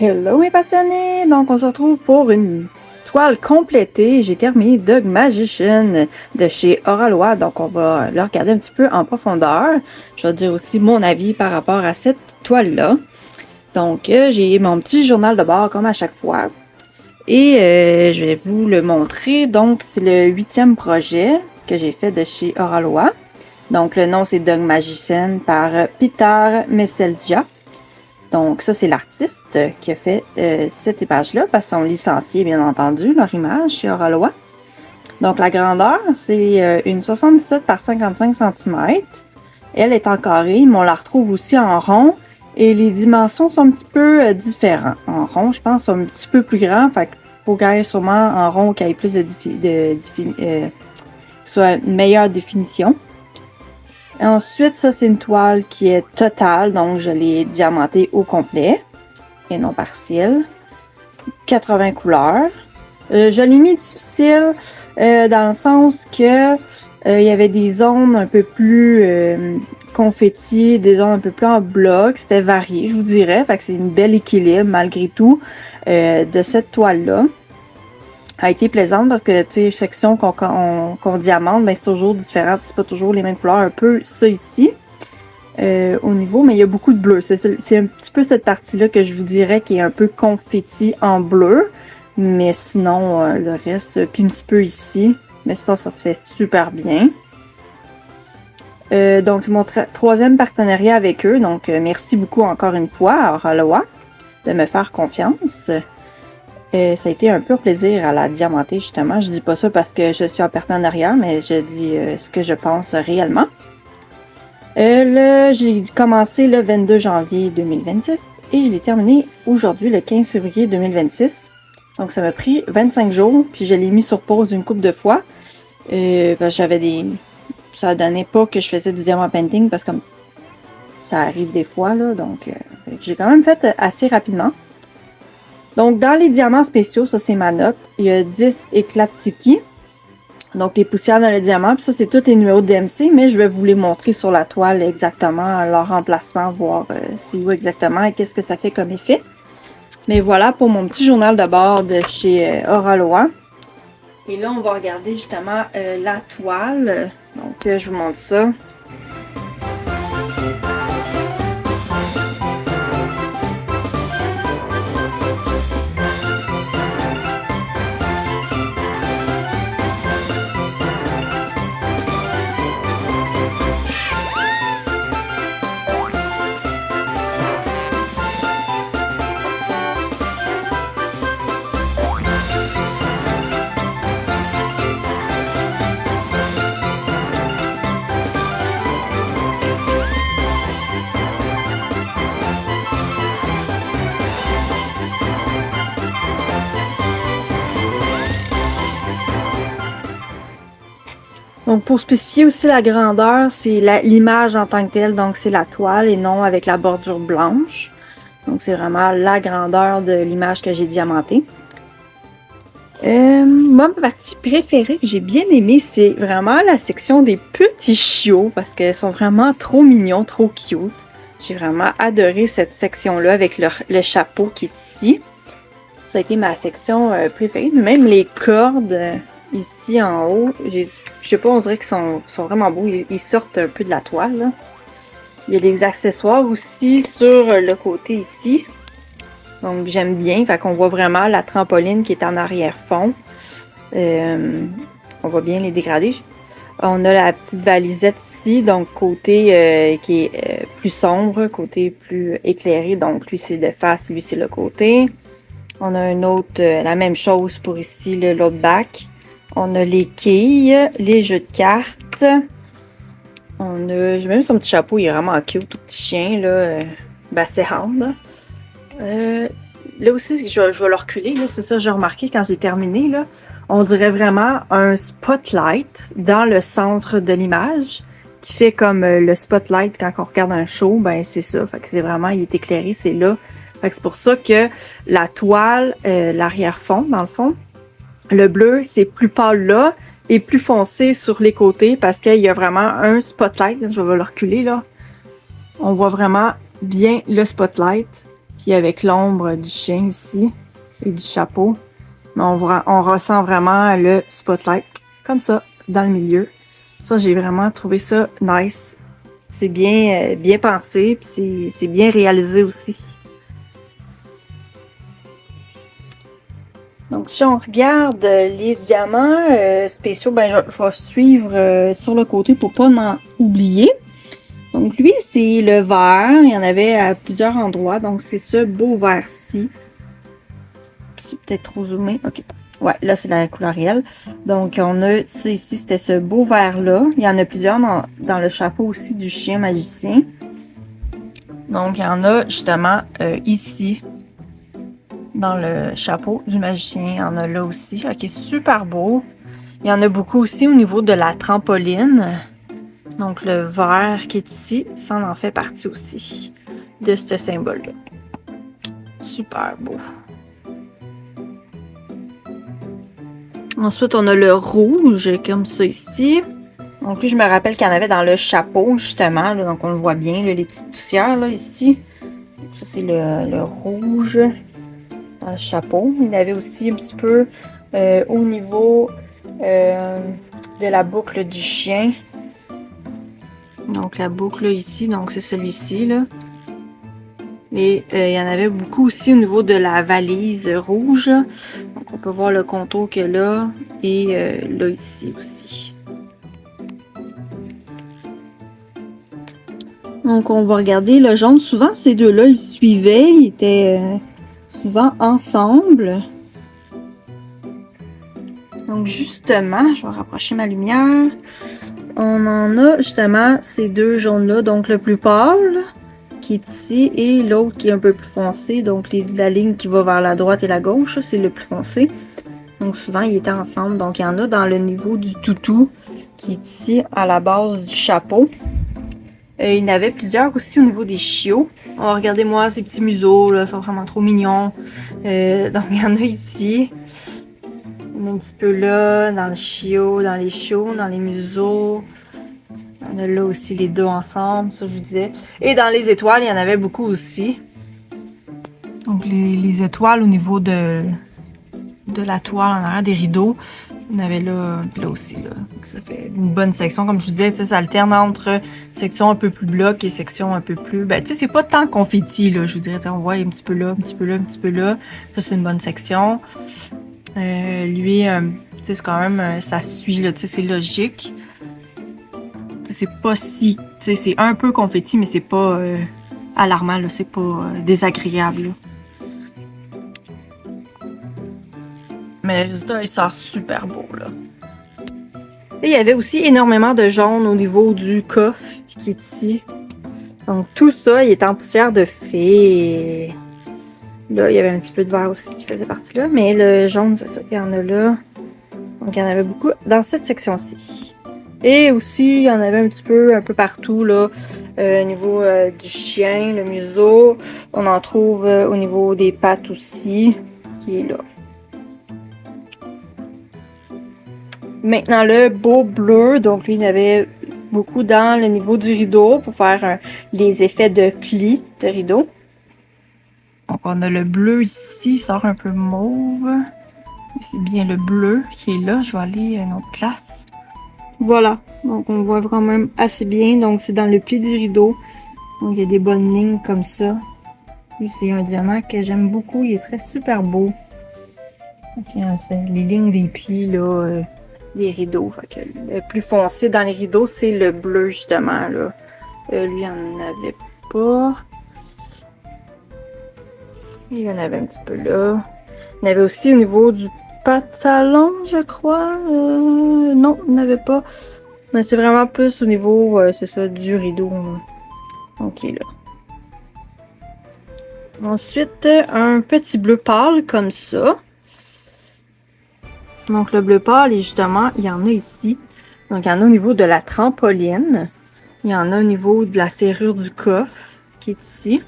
Hello mes passionnés! Donc on se retrouve pour une toile complétée. J'ai terminé Dog Magician de chez Oralois. Donc on va le regarder un petit peu en profondeur. Je vais dire aussi mon avis par rapport à cette toile-là. Donc j'ai mon petit journal de bord comme à chaque fois. Et je vais vous le montrer. Donc c'est le 8e projet que j'ai fait de chez Oralois. Donc le nom c'est Dog Magician par Peter Messeldia. Donc, ça, c'est l'artiste qui a fait cette image-là, parce qu'ils sont licenciés, bien entendu, leur image chez Oralois. Donc, la grandeur, c'est une 77 par 55 cm. Elle est en carré, mais on la retrouve aussi en rond. Et les dimensions sont un petit peu différentes. En rond, je pense, sont un petit peu plus grands. Fait qu'il faut gagner sûrement en rond qu'il y ait plus soit une meilleure définition. Ensuite, ça, c'est une toile qui est totale, donc je l'ai diamantée au complet et non partielle. 80 couleurs. Je l'ai mis difficile dans le sens que il y avait des zones un peu plus confetti, des zones un peu plus en bloc. C'était varié, je vous dirais. Fait que c'est une belle équilibre malgré tout de cette toile-là. A été plaisante parce que, tu sais, section qu'on diamante, ben c'est toujours différent. C'est pas toujours les mêmes couleurs. Un peu ça ici, au niveau, mais il y a beaucoup de bleu. C'est un petit peu cette partie-là que je vous dirais qui est un peu confetti en bleu. Mais sinon, le reste, puis un petit peu ici. Mais sinon, ça se fait super bien. Donc, c'est mon 3e partenariat avec eux. Donc, merci beaucoup encore une fois à Oralois de me faire confiance. Ça a été un pur plaisir à la diamanter, justement. Je dis pas ça parce que je suis en partenariat, mais je dis ce que je pense réellement. J'ai commencé le 22 janvier 2026 et je l'ai terminé aujourd'hui, le 15 février 2026. Donc, ça m'a pris 25 jours, puis je l'ai mis sur pause une couple de fois. Parce que ça donnait pas que je faisais du diamant painting, parce que comme ça arrive des fois, là. Donc, j'ai quand même fait assez rapidement. Donc, dans les diamants spéciaux, ça, c'est ma note. Il y a 10 éclats de tiki. Donc, les poussières dans le diamant. Puis ça, c'est tous les numéros de DMC, mais je vais vous les montrer sur la toile exactement, leur emplacement, voir c'est où exactement et qu'est-ce que ça fait comme effet. Mais voilà pour mon petit journal de bord de chez Oralois. Et là, on va regarder justement la toile. Donc, je vous montre ça. Donc, pour spécifier aussi la grandeur, c'est l'image en tant que telle, donc c'est la toile et non avec la bordure blanche. Donc, c'est vraiment la grandeur de l'image que j'ai diamantée. Moi, ma partie préférée que j'ai bien aimée, c'est vraiment la section des petits chiots parce qu'elles sont vraiment trop mignons, trop cute. J'ai vraiment adoré cette section-là avec le chapeau qui est ici. Ça a été ma section préférée. Même les cordes ici en haut, je sais pas, on dirait qu'ils sont vraiment beaux. Ils sortent un peu de la toile, là. Il y a des accessoires aussi sur le côté ici. Donc, j'aime bien. Fait qu'on voit vraiment la trampoline qui est en arrière-fond. On va bien les dégrader. On a la petite balisette ici, donc côté qui est plus sombre, côté plus éclairé. Donc, lui, c'est de face, lui, c'est le côté. On a un autre, la même chose pour ici, l'autre bac. On a les quilles, les jeux de cartes. On a, même son petit chapeau, il est vraiment cute, tout petit chien, là, basset hound. Là aussi, je vais le reculer, là, c'est ça que j'ai remarqué quand j'ai terminé, là. On dirait vraiment un spotlight dans le centre de l'image, qui fait comme le spotlight quand on regarde un show, ben c'est ça. Fait que c'est vraiment, il est éclairé, c'est là. Fait que c'est pour ça que la toile, l'arrière-fond, dans le fond, le bleu, c'est plus pâle là et plus foncé sur les côtés parce qu'il y a vraiment un spotlight. Je vais le reculer là. On voit vraiment bien le spotlight Puis avec l'ombre du chien ici et du chapeau, on ressent vraiment le spotlight comme ça, dans le milieu. Ça, j'ai vraiment trouvé ça nice. C'est bien pensé, puis c'est bien réalisé aussi. Donc, si on regarde les diamants spéciaux, ben je vais suivre sur le côté pour pas en oublier. Donc, lui, c'est le vert. Il y en avait à plusieurs endroits. Donc, c'est ce beau vert-ci. C'est peut-être trop zoomé. OK. Ouais, là, c'est la couleur réelle. Donc, on a ça ici, c'était ce beau vert-là. Il y en a plusieurs dans le chapeau aussi du chien magicien. Donc, il y en a justement ici, dans le chapeau du magicien. Il y en a là aussi, qui est super beau. Il y en a beaucoup aussi au niveau de la trampoline. Donc, le vert qui est ici, ça en fait partie aussi de ce symbole-là. Super beau. Ensuite, on a le rouge, comme ça ici. Donc, lui, je me rappelle qu'il y en avait dans le chapeau, justement. Là, donc, on le voit bien, là, les petites poussières, là, ici. Donc, ça, c'est le rouge dans le chapeau. Il y en avait aussi un petit peu au niveau de la boucle du chien. Donc, la boucle, là, ici. Donc, c'est celui-ci, là. Et il y en avait beaucoup aussi au niveau de la valise rouge. Donc, on peut voir le contour qu'il y a là et là, ici aussi. Donc, on va regarder le jaune. Souvent, ces deux-là, ils suivaient. Ils étaient souvent ensemble. Donc, justement, je vais rapprocher ma lumière. On en a justement ces deux jaunes-là. Donc, le plus pâle, qui est ici, et l'autre qui est un peu plus foncé. Donc, la ligne qui va vers la droite et la gauche, c'est le plus foncé. Donc, souvent, ils étaient ensemble. Donc, il y en a dans le niveau du toutou, qui est ici, à la base du chapeau. Il y en avait plusieurs aussi au niveau des chiots. Oh, regardez-moi ces petits museaux, là, sont vraiment trop mignons. Donc, il y en a ici. Il y en a un petit peu là, dans le chiot, dans les chiots, dans les museaux. Il y en a là aussi les deux ensemble, ça je vous disais. Et dans les étoiles, il y en avait beaucoup aussi. Donc, les étoiles au niveau de la toile en arrière des rideaux. Il y en avait là aussi. Là. Donc, ça fait une bonne section. Comme je vous disais, ça alterne entre section un peu plus bloc et section un peu plus... Ben, tu sais, c'est pas tant confetti, là. Je vous dirais, on voit un petit peu là, un petit peu là, un petit peu là. Ça, c'est une bonne section. Lui, tu sais, c'est quand même... ça suit, là. Tu sais, c'est logique. C'est pas si... Tu sais, c'est un peu confetti, mais c'est pas alarmant, là. C'est pas désagréable, là. Mais le résultat, il sort super beau, là. Et il y avait aussi énormément de jaune au niveau du coffre qui est ici. Donc, tout ça, il est en poussière de fée. Là, il y avait un petit peu de vert aussi qui faisait partie là. Mais le jaune, c'est ça, il y en a là. Donc, il y en avait beaucoup dans cette section-ci. Et aussi, il y en avait un petit peu, un peu partout, là. Au niveau du chien, le museau. On en trouve au niveau des pattes aussi, qui est là. Maintenant, le beau bleu, donc lui, il y avait beaucoup dans le niveau du rideau pour faire les effets de plis de rideau. Donc, on a le bleu ici, il sort un peu mauve. C'est bien le bleu qui est là. Je vais aller à une autre place. Voilà, donc on voit quand même assez bien. Donc, c'est dans le pli du rideau. Donc, il y a des bonnes lignes comme ça. Lui, c'est un diamant que j'aime beaucoup. Il est très super beau. Donc, les lignes des plis, là... des rideaux. Fait que le plus foncé dans les rideaux, c'est le bleu, justement, là. Lui, il en avait pas. Il y en avait un petit peu là. Il y en avait aussi au niveau du pantalon, je crois. Non, il n'y en avait pas. Mais c'est vraiment plus au niveau, c'est ça, du rideau. Donc, il est là. Ensuite, un petit bleu pâle, comme ça. Donc, le bleu pâle, et justement, il y en a ici. Donc, il y en a au niveau de la trampoline. Il y en a au niveau de la serrure du coffre, qui est ici.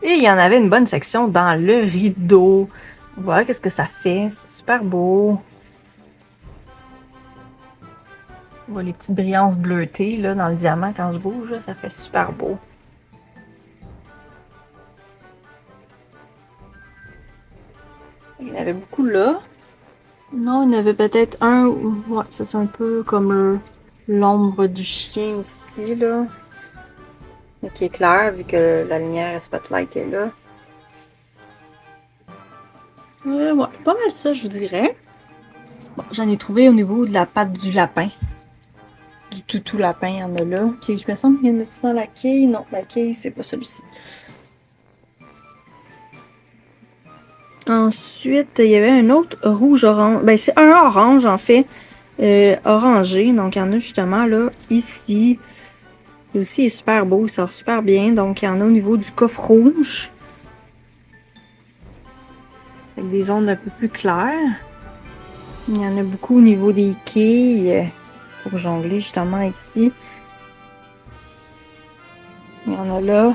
Et il y en avait une bonne section dans le rideau. Voilà qu'est-ce que ça fait. C'est super beau. On voit les petites brillances bleutées là, dans le diamant quand je bouge. Là, ça fait super beau. Il y en avait beaucoup là. Non, il y en avait peut-être un. Ouais, ça c'est un peu comme l'ombre du chien ici, là. Mais qui est clair, vu que la lumière spotlight est là. Ouais, pas mal ça, je vous dirais. Bon, j'en ai trouvé au niveau de la patte du lapin. Du toutou lapin, il y en a là. Puis je me sens qu'il y en a dans la quille. Non, la quille, c'est pas celui-ci. Ensuite, il y avait un autre rouge-orange. Ben, c'est un orange, en fait. Orangé. Donc, il y en a justement là, ici. Lui aussi, il est super beau. Il sort super bien. Donc, il y en a au niveau du coffre rouge. Avec des ondes un peu plus claires. Il y en a beaucoup au niveau des quilles. Pour jongler, justement, ici. Il y en a là.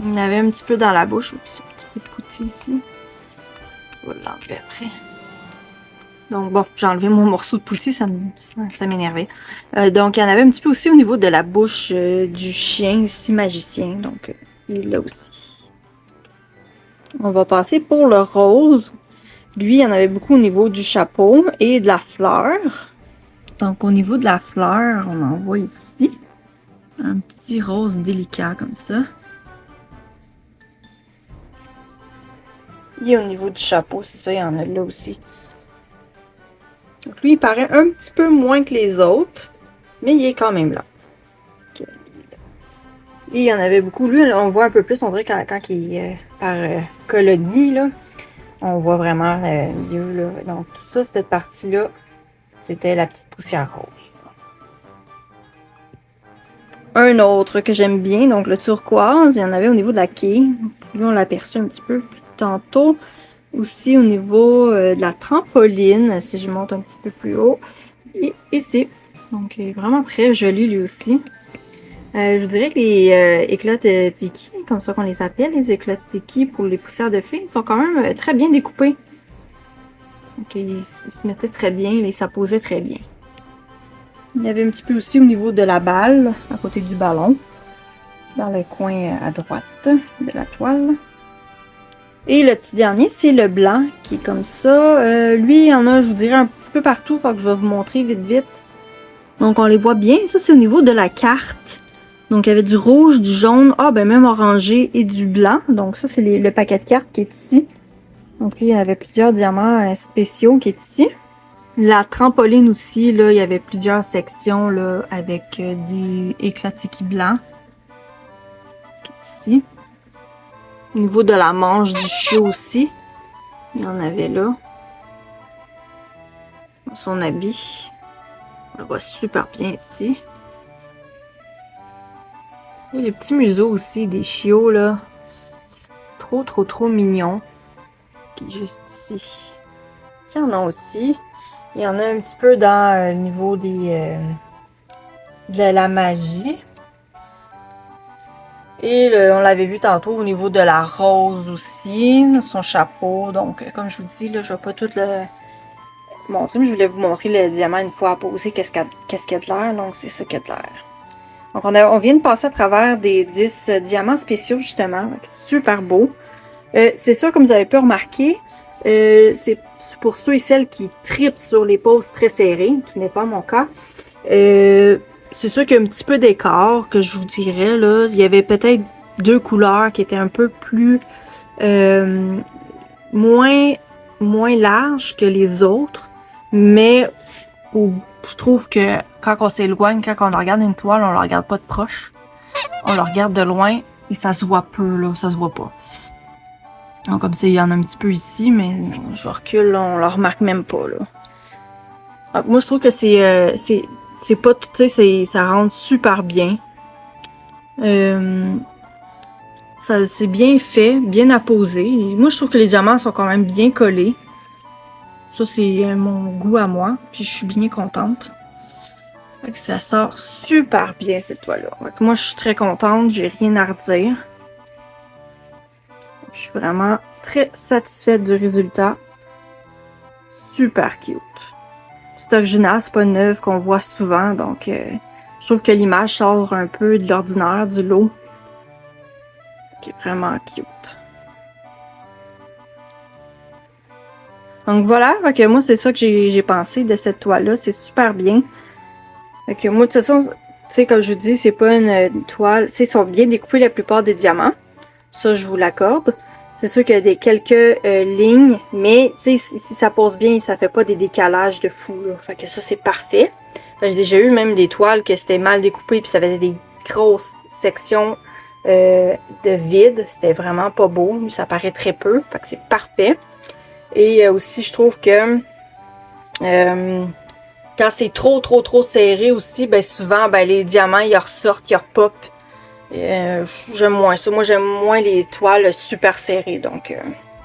Il y en avait un petit peu dans la bouche. Oups, un petit peu de poutis ici. Je vais l'enlever après. Donc bon, j'ai enlevé mon morceau de poutis, ça m'énervait. Donc il y en avait un petit peu aussi au niveau de la bouche du chien ici, magicien. Donc il est là aussi. On va passer pour le rose. Lui, il y en avait beaucoup au niveau du chapeau et de la fleur. Donc au niveau de la fleur, on en voit ici. Un petit rose délicat comme ça. Et au niveau du chapeau, c'est ça, il y en a là aussi. Donc lui, il paraît un petit peu moins que les autres, mais il est quand même là. Okay. Et il y en avait beaucoup. Lui, on voit un peu plus, on dirait quand il est par colonie, là, on voit vraiment mieux. Là. Donc tout ça, cette partie-là, c'était la petite poussière rose. Un autre que j'aime bien, donc le turquoise, il y en avait au niveau de la quille. Lui, on l'a aperçu un petit peu plus tantôt. Aussi au niveau de la trampoline, si je monte un petit peu plus haut. Et ici. Donc, il est vraiment très joli lui aussi. Je vous dirais que les éclats de tiki, comme ça qu'on les appelle, les éclats de tiki pour les poussières de fées, sont quand même très bien découpés. Donc, ils se mettaient très bien, ça posait très bien. Il y avait un petit peu aussi au niveau de la balle, à côté du ballon, dans le coin à droite de la toile. Et le petit dernier, c'est le blanc, qui est comme ça. Lui, il y en a, je vous dirais, un petit peu partout. Faut que je vais vous montrer vite, vite. Donc, on les voit bien. Ça, c'est au niveau de la carte. Donc, il y avait du rouge, du jaune, ben même orangé et du blanc. Donc, ça, c'est le paquet de cartes qui est ici. Donc, lui, il y avait plusieurs diamants spéciaux qui est ici. La trampoline aussi, là, il y avait plusieurs sections, là, avec des éclats-tiki blancs. Ici. Au niveau de la manche du chiot aussi, il y en avait là. Son habit. On le voit super bien ici. Et les petits museaux aussi des chiots là. Trop mignon. Qui est juste ici. Il y en a aussi. Il y en a un petit peu dans le niveau des de la magie. Et on l'avait vu tantôt au niveau de la rose aussi, son chapeau. Donc, comme je vous dis, là, je vais pas tout le montrer, mais je voulais vous montrer le diamant une fois à poser, qu'est-ce qu'il y a de l'air. Donc, c'est ça qu'il y a de l'air. Donc, on vient de passer à travers des 10 diamants spéciaux, justement. Super beau. C'est sûr, comme vous avez pu remarquer, c'est pour ceux et celles qui tripent sur les poses très serrées, qui n'est pas mon cas. C'est sûr qu'il y a un petit peu d'écart, que je vous dirais, là. Il y avait peut-être deux couleurs qui étaient un peu plus... moins larges que les autres, mais je trouve que quand on s'éloigne, quand on regarde une toile, on la regarde pas de proche. On la regarde de loin et ça se voit peu, là, ça se voit pas. Donc comme ça, il y en a un petit peu ici, mais je recule, là, on la remarque même pas, là. Donc, moi, je trouve que c'est pas tout, tu sais, ça rentre super bien. C'est bien fait, bien apposé. Et moi, je trouve que les diamants sont quand même bien collés. Ça, c'est mon goût à moi. Puis je suis bien contente. Fait que ça sort super bien, cette toile-là. Moi, je suis très contente. J'ai rien à redire. Je suis vraiment très satisfaite du résultat. Super cute. C'est original, c'est pas une œuvre qu'on voit souvent. Donc, je trouve que l'image sort un peu de l'ordinaire, du lot. Qui est vraiment cute. Donc voilà, fait que moi c'est ça que j'ai pensé de cette toile-là, c'est super bien. Fait que moi de toute façon, tu sais comme je vous dis, c'est pas une toile, tu sais, ils sont bien découpés la plupart des diamants. Ça je vous l'accorde. C'est sûr qu'il y a des quelques lignes, mais tu sais, si ça pose bien, ça fait pas des décalages de fou, là. Fait que ça c'est parfait. J'ai déjà eu même des toiles que c'était mal découpé puis ça faisait des grosses sections de vide. C'était vraiment pas beau, ça paraît très peu, fait que c'est parfait. Et aussi, je trouve que quand c'est trop serré aussi, ben souvent, ben les diamants, ils ressortent, ils repopent. J'aime moins ça. Moi, j'aime moins les toiles super serrées. Donc,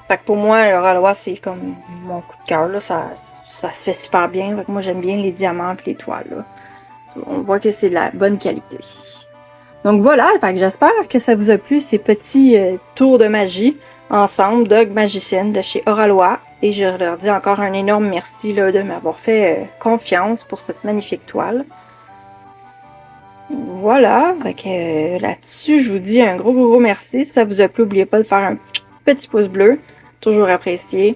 fait que pour moi, le Ralois, c'est comme mon coup de cœur. Ça se fait super bien. Fait que moi, j'aime bien les diamants et les toiles. Là. On voit que c'est de la bonne qualité. Donc voilà, fait que j'espère que ça vous a plu, ces petits tours de magie ensemble, Dog Magicienne de chez Oralois. Et je leur dis encore un énorme merci là, de m'avoir fait confiance pour cette magnifique toile. Voilà, fait que là-dessus, je vous dis un gros merci. Si ça vous a plu, n'oubliez pas de faire un petit pouce bleu, toujours apprécié.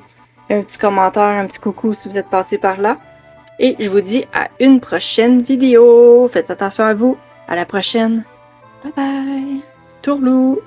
Un petit commentaire, un petit coucou si vous êtes passé par là. Et je vous dis à une prochaine vidéo. Faites attention à vous. À la prochaine. Bye bye. Tourlou.